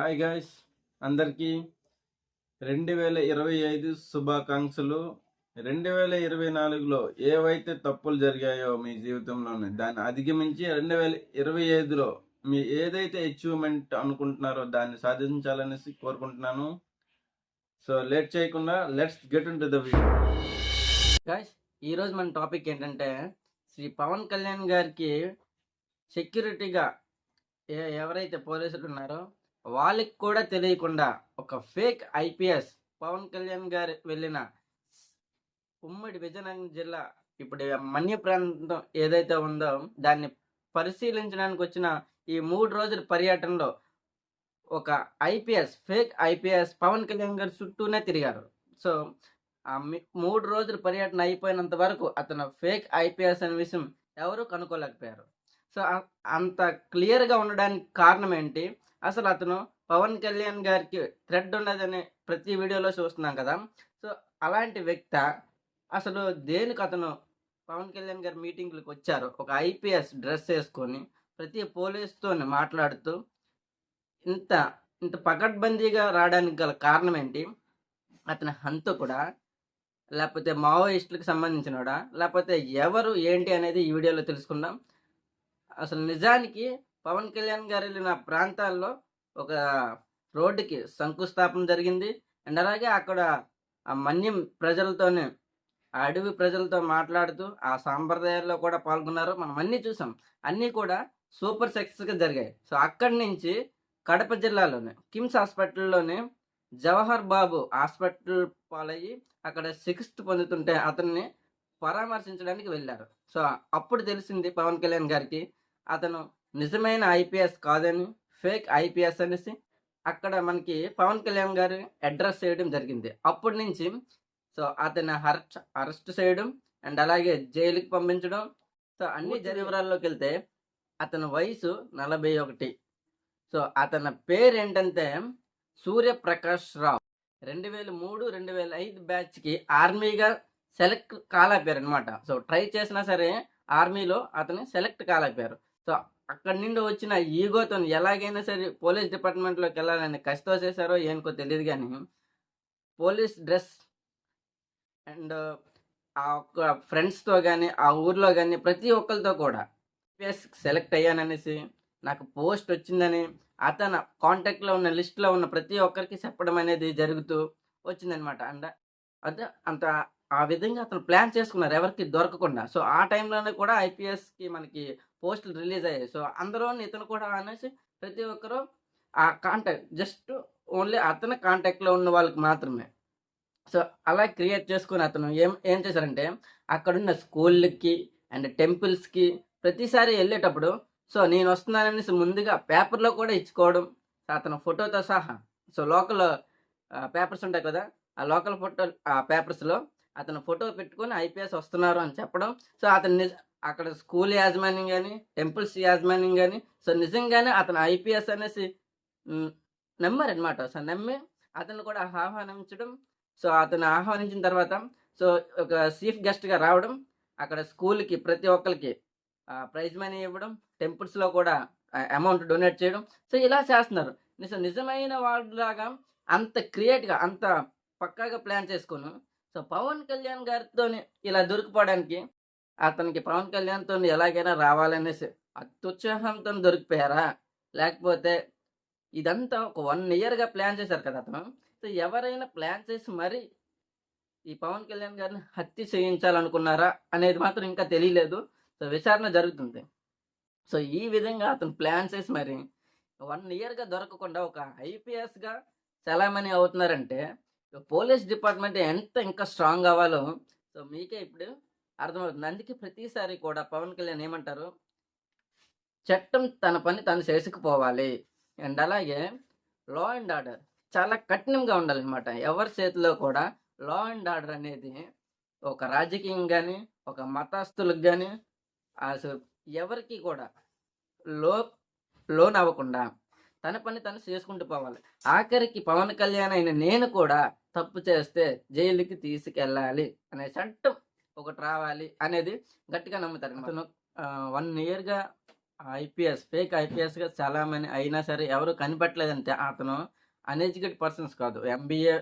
Hi guys, అందరికీ 2025 శుభాకాంక్షలు. 2024లో ఏవైతే తప్పులు జరిగాయో మీ జీవితంలోనే దాన్ని అధిగమించి 2025లో మీ ఏదైతే అచీవ్మెంట్ అనుకుంటున్నారో దాన్ని సాధించాలనేసి కోరుకుంటున్నాను. సో లేట్ చేయకుండా let's get in to the video. Guys, ఈరోజు మన టాపిక్ ఏంటంటే శ్రీ పవన్ కళ్యాణ్ గారికి సెక్యూరిటీగా ఎవరైతే పోలీసులు ఉన్నారో వాళ్ళకి కూడా తెలియకుండా ఒక ఫేక్ ఐపీఎస్ పవన్ కళ్యాణ్ గారు వెళ్ళిన ఉమ్మడి విజయనగరం జిల్లా ఇప్పుడు మన్య ప్రాంతం ఏదైతే ఉందో దాన్ని పరిశీలించడానికి వచ్చిన ఈ 3 రోజుల పర్యటనలో ఒక ఫేక్ ఐపీఎస్ పవన్ కళ్యాణ్ గారి చుట్టూనే తిరిగారు. సో ఆ 3 రోజుల పర్యటన అయిపోయినంత వరకు అతను ఫేక్ ఐపీఎస్ అనే విషయం ఎవరు కనుక్కోలేకపోయారు. సో అంత క్లియర్గా ఉండడానికి కారణం ఏంటి? అసలు అతను పవన్ కళ్యాణ్ గారికి థ్రెడ్ ఉన్నదని ప్రతి వీడియోలో చూస్తున్నాం కదా. సో అలాంటి వ్యక్తి అసలు దేనికి అతను పవన్ కళ్యాణ్ గారి మీటింగ్లకు వచ్చారు? ఒక ఐపీఎస్ డ్రెస్ వేసుకొని ప్రతి పోలీసుతో మాట్లాడుతూ ఇంత ఇంత పకడ్బందీగా రావడానికి గల కారణం ఏంటి? అతని హంతకుడా, లేకపోతే మావోయిస్టులకు సంబంధించినోడా, లేకపోతే ఎవరు ఏంటి అనేది ఈ వీడియోలో తెలుసుకుందాం. అసలు నిజానికి పవన్ కళ్యాణ్ గారు వెళ్ళిన ప్రాంతాల్లో ఒక రోడ్డుకి శంకుస్థాపన జరిగింది. అండ్ అలాగే అక్కడ ఆ మన్యం ప్రజలతోనే ఆ అడవి ప్రజలతో మాట్లాడుతూ ఆ సాంప్రదాయాల్లో కూడా పాల్గొన్నారు. మనం అన్నీ చూసాం. అన్నీ కూడా సూపర్ సక్సెస్గా జరిగాయి. సో అక్కడి నుంచి కడప జిల్లాలోనే కిమ్స్ హాస్పిటల్లోనే జవహర్ బాబు హాస్పిటల్ పాలయ్యి అక్కడ చికిత్స పొందుతుంటే అతన్ని పరామర్శించడానికి వెళ్ళారు. సో అప్పుడు తెలిసింది పవన్ కళ్యాణ్ గారికి అతను నిజమైన ఐపీఎస్ కాదని, ఫేక్ ఐపీఎస్ అనేసి అక్కడ మనకి పవన్ కళ్యాణ్ గారు అడ్రస్ చేయడం జరిగింది. అప్పటి నుంచి సో అతన్ని అరెస్ట్ చేయడం అండ్ అలాగే జైలుకి పంపించడం. సో అన్ని వివరాల్లోకి వెళ్తే అతని వయసు 41. సో అతని పేరు ఏంటంటే సూర్యప్రకాష్ రావు. 2003-2005 బ్యాచ్కి ఆర్మీగా సెలెక్ట్ కాలేపారు అనమాట. సో ట్రై చేసినా సరే ఆర్మీలో అతను సెలెక్ట్ కాలేపారు. సో అక్కడి నుండి వచ్చిన ఈగోతో ఎలాగైనా సరే పోలీస్ డిపార్ట్మెంట్లోకి వెళ్ళాలని కసితో చేశారో ఏనుకో తెలియదు, కానీ పోలీస్ డ్రెస్ అండ్ ఆ ఒక్క ఫ్రెండ్స్తో కానీ ఆ ఊర్లో కానీ ప్రతి ఒక్కరితో కూడా సెలెక్ట్ అయ్యాననేసి, నాకు పోస్ట్ వచ్చిందని అతను కాంటాక్ట్లో ఉన్న లిస్ట్లో ఉన్న ప్రతి ఒక్కరికి చెప్పడం అనేది జరుగుతూ వచ్చిందనమాట. అండ్ అదే అంత ఆ విధంగా అతను ప్లాన్ చేసుకున్నారు ఎవరికి దొరకకుండా. సో ఆ టైంలోనే కూడా ఐపీఎస్కి మనకి పోస్టులు రిలీజ్ అయ్యాయి. సో అందులో ఇతను కూడా అనేసి ప్రతి ఒక్కరు ఆ కాంటాక్ట్ జస్ట్ ఓన్లీ అతని కాంటాక్ట్లో ఉన్న వాళ్ళకి మాత్రమే. సో అలా క్రియేట్ చేసుకుని అతను ఏం చేశారంటే అక్కడున్న స్కూళ్ళకి అండ్ టెంపుల్స్కి ప్రతిసారి వెళ్ళేటప్పుడు సో నేను వస్తున్నాననేసి ముందుగా పేపర్లో కూడా ఇచ్చుకోవడం, అతను ఫోటోతో సహా. సో లోకల్ పేపర్స్ ఉంటాయి కదా, ఆ లోకల్ ఫోటో ఆ పేపర్స్లో అతను ఫోటో పెట్టుకొని ఐపీఎస్ వస్తున్నారు అని చెప్పడం. సో అతను అక్కడ స్కూల్ యాజమాన్యం కానీ టెంపుల్స్ యాజమాన్యం కానీ సో నిజంగానే అతను ఐపీఎస్ అనేసి నమ్మారనమాట. సో నమ్మి అతను కూడా ఆహ్వానించడం. సో అతను ఆహ్వానించిన తర్వాత సో ఒక చీఫ్ గెస్ట్గా రావడం, అక్కడ స్కూల్కి ప్రతి ఒక్కరికి ప్రైజ్ మనీ ఇవ్వడం, టెంపుల్స్లో కూడా అమౌంట్ డొనేట్ చేయడం. సో ఇలా చేస్తున్నారు. నిజమైన వాళ్ళలాగా అంత క్రియేట్గా అంత పక్కాగా ప్లాన్ చేసుకుని సో పవన్ కళ్యాణ్ గారితో ఇలా దొరికిపోవడానికి అతనికి పవన్ కళ్యాణ్తో ఎలాగైనా రావాలనేసి అత్యుత్సాహంతో దొరికిపోయారా, లేకపోతే ఇదంతా ఒక 1 ఇయర్గా ప్లాన్ చేశారు కదా అతను. సో ఎవరైనా ప్లాన్ చేసి మరి ఈ పవన్ కళ్యాణ్ గారిని హత్య చేయించాలనుకున్నారా అనేది మాత్రం ఇంకా తెలియలేదు. సో విచారణ జరుగుతుంది. సో ఈ విధంగా అతను ప్లాన్ చేసి మరి 1 ఇయర్గా దొరకకుండా ఒక ఐపీఎస్గా చలామణి అవుతున్నారంటే పోలీస్ డిపార్ట్మెంట్ ఎంత ఇంకా స్ట్రాంగ్ అవ్వాలో సో మీకే ఇప్పుడు అర్థమవుతుంది. అందుకే ప్రతిసారి కూడా పవన్ కళ్యాణ్ ఏమంటారు, చట్టం తన పని తను చేసుకుపోవాలి అండ్ అలాగే లా అండ్ ఆర్డర్ చాలా కఠినంగా ఉండాలన్నమాట. ఎవరి చేతిలో కూడా లా అండ్ ఆర్డర్ అనేది ఒక రాజకీయం కానీ ఒక మతస్థులకు కానీ అసలు ఎవరికి కూడా లోన్ అవ్వకుండా తన పని తను చేసుకుంటూ పోవాలి. ఆఖరికి పవన్ కళ్యాణ్ అయిన నేను కూడా తప్పు చేస్తే జైలుకి తీసుకెళ్ళాలి అనే చట్టం ఒకటి రావాలి అనేది గట్టిగా నమ్ముతారు. అతను 1 ఇయర్గా ఫేక్ ఐపీఎస్గా చాలా మంది అయినా సరే ఎవరు కనిపెట్టలేదంటే అతను అన్ఎడ్యుకేటెడ్ పర్సన్స్ కాదు, ఎంబీఏ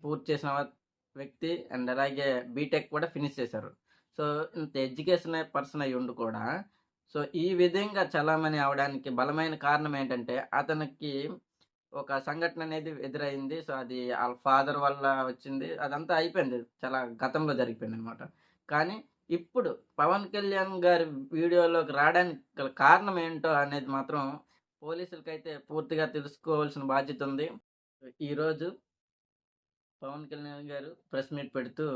పూర్తి చేసిన వ్యక్తి అండ్ అలాగే బీటెక్ కూడా ఫినిష్ చేశారు. సో ఇంత ఎడ్యుకేషన్ పర్సన్ అయి ఉండి కూడా సో ఈ విధంగా చలామణి అవడానికి బలమైన కారణం ఏంటంటే అతనికి ఒక సంఘటన అనేది ఎదురైంది. సో అది ఆళ్ళ ఫాదర్ వల్ల వచ్చింది. అదంతా అయిపోయింది. చాలా గతంలో జరిగిపోయిందనమాట. కానీ ఇప్పుడు పవన్ కళ్యాణ్ గారి వీడియోలోకి రావడానికి గల కారణం ఏంటో అనేది మాత్రం పోలీసులకైతే పూర్తిగా తెలుసుకోవాల్సిన బాధ్యత ఉంది. ఈరోజు పవన్ కళ్యాణ్ గారు ప్రెస్ మీట్ పెడుతూ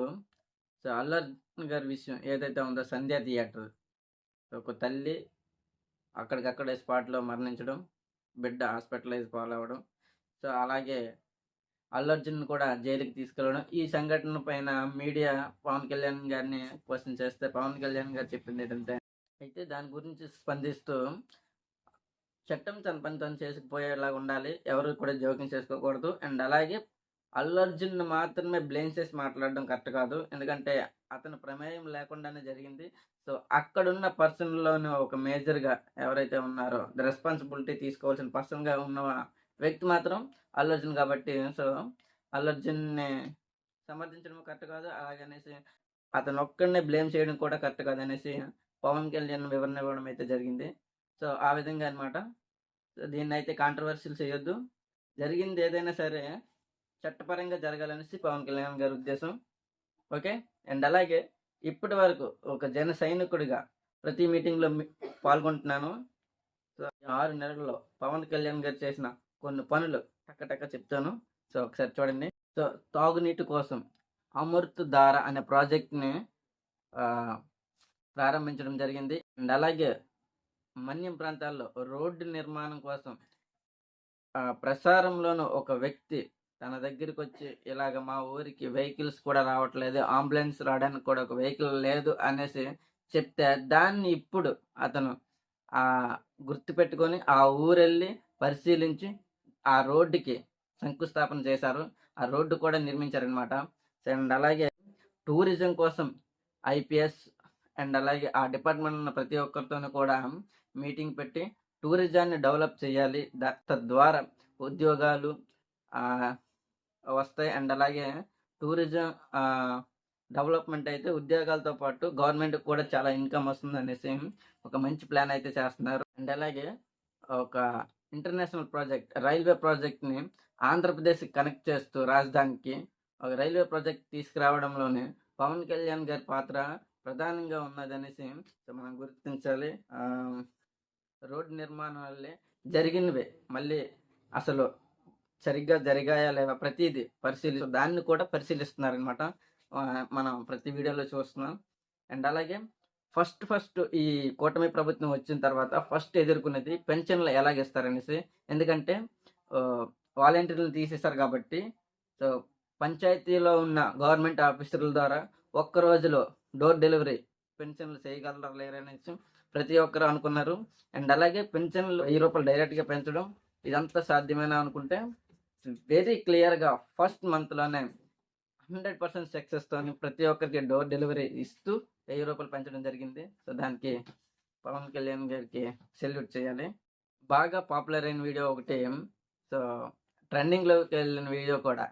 సో అల్లు అర్జున్ గారి విషయం ఏదైతే ఉందో 'సంధ్య థియేటర్' ఒక తల్లి అక్కడికక్కడే స్పాట్‌లో మరణించడం, బిడ్డ హాస్పిటలైజ్ పాలవ్వడం. సో అలాగే అల్లు అర్జున్ కూడా జైలుకి తీసుకెళ్ళడం. ఈ సంఘటన పైన మీడియా పవన్ కళ్యాణ్ గారిని క్వశ్చన్ చేస్తే పవన్ కళ్యాణ్ గారు చెప్పింది ఏంటంటే, అయితే దాని గురించి స్పందిస్తూ చట్టం తన పని తను చేసుకుపోయేలాగా ఉండాలి. ఎవరు కూడా జోక్యం చేసుకోకూడదు. అండ్ అలాగే అల్లు అర్జున్‌ని మాత్రమే బ్లేమ్ చేసి మాట్లాడడం కరెక్ట్ కాదు. ఎందుకంటే అతని ప్రమేయం లేకుండానే జరిగింది. సో అక్కడున్న పర్సన్‌లోని ఒక మేజర్‌గా ఎవరైతే ఉన్నారో రెస్పాన్సిబిలిటీ తీసుకోవాల్సిన పర్సన్‌గా ఉన్న వ్యక్తి మాత్రం అల్లు అర్జున్ కాబట్టి సో అల్లు అర్జున్‌ని సమర్థించడం కరెక్ట్ కాదు. అలాగనేసి అతను ఒక్కడినే బ్లేమ్ చేయడం కూడా కరెక్ట్ కాదనేసి పవన్ కళ్యాణ్ వివరణ ఇవ్వడం అయితే జరిగింది. సో ఆ విధంగా అన్నమాట. సో దీన్నైతే కాంట్రోవర్షియల్ చేయొద్దు. జరిగింది ఏదైనా సరే చట్టపరంగా జరగాలనేసి పవన్ కళ్యాణ్ గారి ఉద్దేశం. ఓకే. అండ్ అలాగే ఇప్పటి వరకు ఒక జన సైనికుడిగా ప్రతి మీటింగ్‌లో పాల్గొంటున్నాను. సో 6 నెలల్లో పవన్ కళ్యాణ్ గారు చేసిన కొన్ని పనులు టక టక చెప్తాను. సో ఒకసారి చూడండి. సో తాగునీటి కోసం అమృత్ ధార అనే ప్రాజెక్ట్‌ని ప్రారంభించడం జరిగింది. అండ్ అలాగే మన్యం ప్రాంతాల్లో రోడ్డు నిర్మాణం కోసం ప్రసారంలోను ఒక వ్యక్తి తన దగ్గరికొచ్చి ఇలాగ మా ఊరికి వెహికల్స్ కూడా రావట్లేదు, అంబులెన్స్ రావడానికి కూడా ఒక వెహికల్ లేదు అనేసి చెప్తే దాన్ని ఇప్పుడు అతను గుర్తుపెట్టుకొని ఆ ఊరెళ్ళి పరిశీలించి ఆ రోడ్డుకి శంకుస్థాపన చేశారు. ఆ రోడ్డు కూడా నిర్మించారనమాట. అండ్ అలాగే టూరిజం కోసం ఐపీఎస్ అండ్ అలాగే ఆ డిపార్ట్మెంట్ ఉన్న ప్రతి ఒక్కరితోనూ కూడా మీటింగ్ పెట్టి టూరిజాన్ని డెవలప్ చేయాలి. తద్వారా ఉద్యోగాలు వస్తాయి. అండ్ అలాగే టూరిజం డెవలప్మెంట్ అయితే ఉద్యోగాలతో పాటు గవర్నమెంట్‌కి కూడా చాలా ఇన్కమ్ వస్తుందనేసి ఒక మంచి ప్లాన్ అయితే చేస్తున్నారు. అండ్ అలాగే ఒక ఇంటర్నేషనల్ ప్రాజెక్ట్ రైల్వే ప్రాజెక్ట్‌ని ఆంధ్రప్రదేశ్‌కి కనెక్ట్ చేస్తూ రాజధానికి ఒక రైల్వే ప్రాజెక్ట్ తీసుకురావడంలోనే పవన్ కళ్యాణ్ గారి పాత్ర ప్రధానంగా ఉన్నదనేసి సో మనం గుర్తించాలి. రోడ్డు నిర్మాణం వల్లే జరిగినవే మళ్ళీ అసలు సరిగ్గా జరిగాయా లేవా ప్రతిదీ దాన్ని కూడా పరిశీలిస్తున్నారనమాట. మనం ప్రతి వీడియోలో చూస్తున్నాం. అండ్ అలాగే ఫస్ట్ ఈ కూటమి ప్రభుత్వం వచ్చిన తర్వాత ఫస్ట్ ఎదుర్కొనేది పెన్షన్లు ఎలాగిస్తారనేసి. ఎందుకంటే వాలంటీర్లను తీసేశారు కాబట్టి సో పంచాయతీలో ఉన్న గవర్నమెంట్ ఆఫీసర్ల ద్వారా ఒక్క రోజులో డోర్ డెలివరీ పెన్షన్లు చేయగలరా లేరనేసి ప్రతి ఒక్కరు అనుకున్నారు. అండ్ అలాగే పెన్షన్లు ₹1000 డైరెక్ట్గా పెంచడం ఇదంతా సాధ్యమేనా అనుకుంటే వెరీ క్లియర్‌గా ఫస్ట్ మంత్‌లోనే 100% సక్సెస్‌తోని ప్రతి ఒక్కరికి డోర్ డెలివరీ ఇస్తూ ₹1000 పెంచడం జరిగింది. సో దానికి పవన్ కళ్యాణ్ గారికి సెల్యూట్ చేయాలి. బాగా పాపులర్ అయిన వీడియో ఒకటి సో ట్రెండింగ్‌లోకి వెళ్ళిన వీడియో కూడా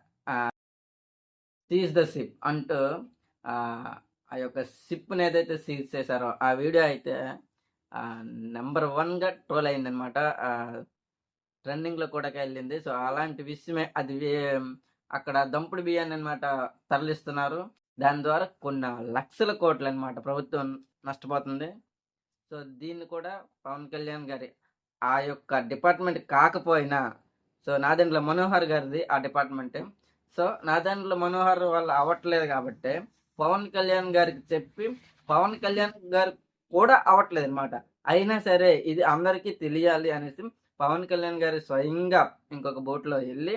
సీజ్ ద షిప్ అంటూ ఆ యొక్క షిప్‌ని ఏదైతే సీజ్ చేశారో ఆ వీడియో అయితే నంబర్ 1గా ట్రోల్ అయిందనమాట. ట్రెండింగ్‌లో కూడా వెళ్ళింది. సో అలాంటి విషయమే అది అక్కడ దంపుడు బియ్యాన్ని అనమాట తరలిస్తున్నారు. దాని ద్వారా కొన్ని లక్షల కోట్లు అనమాట ప్రభుత్వం నష్టపోతుంది. సో దీన్ని కూడా పవన్ కళ్యాణ్ గారి ఆ యొక్క డిపార్ట్మెంట్ కాకపోయినా సో నాదెండ్ల మనోహర్ గారిది ఆ డిపార్ట్మెంటే. సో నాదెండ్ల మనోహర్ వల్ల అవ్వట్లేదు కాబట్టి పవన్ కళ్యాణ్ గారికి చెప్పి పవన్ కళ్యాణ్ గారు కూడా అవ్వట్లేదు అనమాట. అయినా సరే ఇది అందరికీ తెలియాలి అనేసి పవన్ కళ్యాణ్ గారు స్వయంగా ఇంకొక బోట్‌లో వెళ్ళి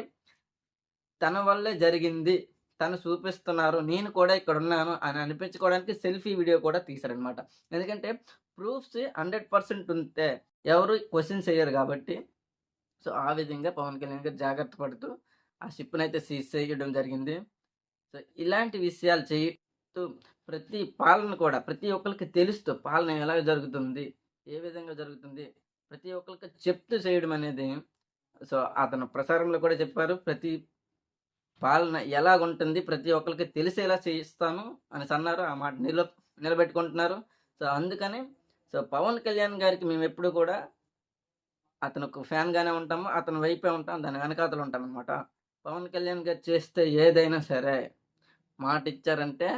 తన వల్లే జరిగింది, తను చూపిస్తున్నారు, నేను కూడా ఇక్కడున్నాను అని అనిపించుకోవడానికి సెల్ఫీ వీడియో కూడా తీశారనమాట. ఎందుకంటే ప్రూఫ్స్ 100% ఉంటే ఎవరు క్వెషన్ చేయరు కాబట్టి సో ఆ విధంగా పవన్ కళ్యాణ్ గారు జాగ్రత్త పడుతూ ఆ షిప్‌నైతే సీజ్ చేయడం జరిగింది. సో ఇలాంటి విషయాలు చేస్తూ ప్రతి పాలన కూడా ప్రతి ఒక్కరికి తెలుస్తూ పాలన ఎలా జరుగుతుంది, ఏ విధంగా జరుగుతుంది ప్రతి ఒక్కరికి చెప్తూ చేయడం అనేది. సో అతను ప్రసారంలో కూడా చెప్పారు, ప్రతి పాలన ఎలాగుంటుంది ప్రతి ఒక్కరికి తెలిసేలా చేయిస్తాను అనేసి అన్నారు. ఆ మాట నిలబెట్టుకుంటున్నారు. సో అందుకని సో పవన్ కళ్యాణ్ గారికి మేము ఎప్పుడు కూడా అతనికి ఫ్యాన్గానే ఉంటాము, అతని వైపే ఉంటాం, దాని వెనకాతలు ఉంటాం అనమాట. పవన్ కళ్యాణ్ గారు చేస్తే ఏదైనా సరే మాట ఇచ్చారంటే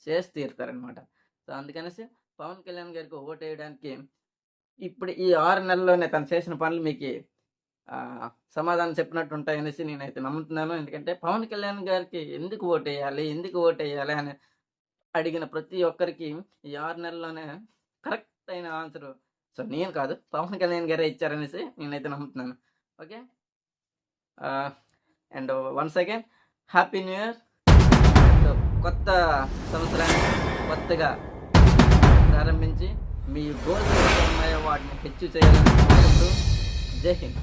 చేసి తీరుతారనమాట. సో అందుకనేసి పవన్ కళ్యాణ్ గారికి ఓటేయడానికి ఇప్పుడు ఈ 6 నెలల్లోనే తను చేసిన పనులు మీకు సమాధానం చెప్పినట్టు ఉంటాయనేసి నేనైతే నమ్ముతున్నాను. ఎందుకంటే పవన్ కళ్యాణ్ గారికి ఎందుకు ఓటేయాలి అని అడిగిన ప్రతి ఒక్కరికి ఈ 6 నెలల్లోనే కరెక్ట్ అయిన ఆన్సర్ సో నేను కాదు, పవన్ కళ్యాణ్ గారే ఇచ్చారనేసి నేనైతే నమ్ముతున్నాను. Okay, and once again happy new year. So కొత్త సంవత్సరాన్ని కొత్తగా ప్రారంభించి మీ గోల్స్ ఏవైతే ఉన్నాయో వాటిని హెచ్చు చేయాలని కోరుకుంటూ జై హింద్.